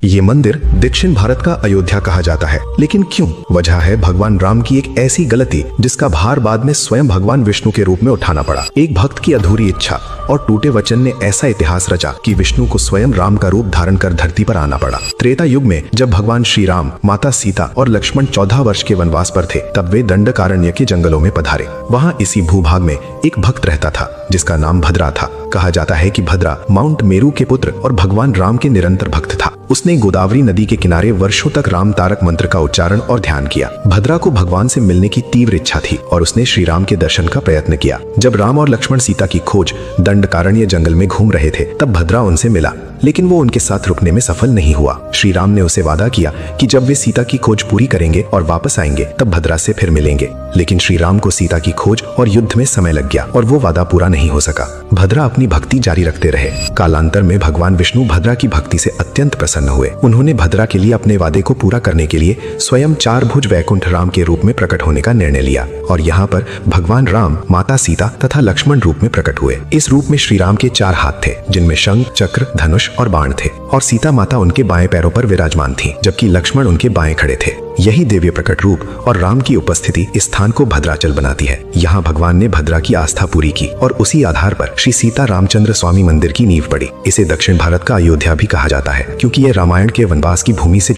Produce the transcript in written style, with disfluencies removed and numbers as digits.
ये मंदिर दक्षिण भारत का अयोध्या कहा जाता है, लेकिन क्यों? वजह है भगवान राम की एक ऐसी गलती जिसका भार बाद में स्वयं भगवान विष्णु के रूप में उठाना पड़ा। एक भक्त की अधूरी इच्छा और टूटे वचन ने ऐसा इतिहास रचा कि विष्णु को स्वयं राम का रूप धारण कर धरती पर आना पड़ा। त्रेता युग में जब भगवान श्री राम, माता सीता और लक्ष्मण 14 वर्ष के वनवास पर थे, तब वे दंडकारण्य के जंगलों में पधारे। वहाँ इसी भूभाग में एक भक्त रहता था जिसका नाम भद्रा था। कहा जाता है कि भद्रा माउंट मेरू के पुत्र और भगवान राम के निरंतर भक्त था। उसने गोदावरी नदी के किनारे वर्षों तक राम तारक मंत्र का उच्चारण और ध्यान किया। भद्रा को भगवान से मिलने की तीव्र इच्छा थी और उसने श्री राम के दर्शन का प्रयत्न किया। जब राम और लक्ष्मण सीता की खोज दंडकारण्य जंगल में घूम रहे थे, तब भद्रा उनसे मिला, लेकिन वो उनके साथ रुकने में सफल नहीं हुआ। श्री राम ने उसे वादा किया कि जब वे सीता की खोज पूरी करेंगे और वापस आएंगे, तब भद्रा से फिर मिलेंगे। लेकिन श्री राम को सीता की खोज और युद्ध में समय लग गया और वो वादा पूरा नहीं हो सका। भद्रा अपनी भक्ति जारी रखते रहे। कालांतर में भगवान विष्णु भद्रा की भक्ति से अत्यंत प्रसन्न हुए। उन्होंने भद्रा के लिए अपने वादे को पूरा करने के लिए स्वयं 4 भुज वैकुंठ राम के रूप में प्रकट होने का निर्णय लिया और यहाँ पर भगवान राम, माता सीता तथा लक्ष्मण रूप में प्रकट हुए। इस रूप में श्री राम के 4 हाथ थे, जिनमें शंख, चक्र, धनुष और बाण थे, और सीता माता उनके बाएं पैरों पर विराजमान थी, जबकि लक्ष्मण उनके बाएं खड़े थे। यही दिव्य प्रकट रूप और राम की उपस्थिति इस स्थान को भद्राचल बनाती है। यहाँ भगवान ने भद्रा की आस्था पूरी की और उसी आधार पर श्री सीता रामचंद्र स्वामी मंदिर की नींव पड़ी। इसे दक्षिण भारत का अयोध्या भी कहा जाता है, क्योंकि यह रामायण के वनवास की भूमि से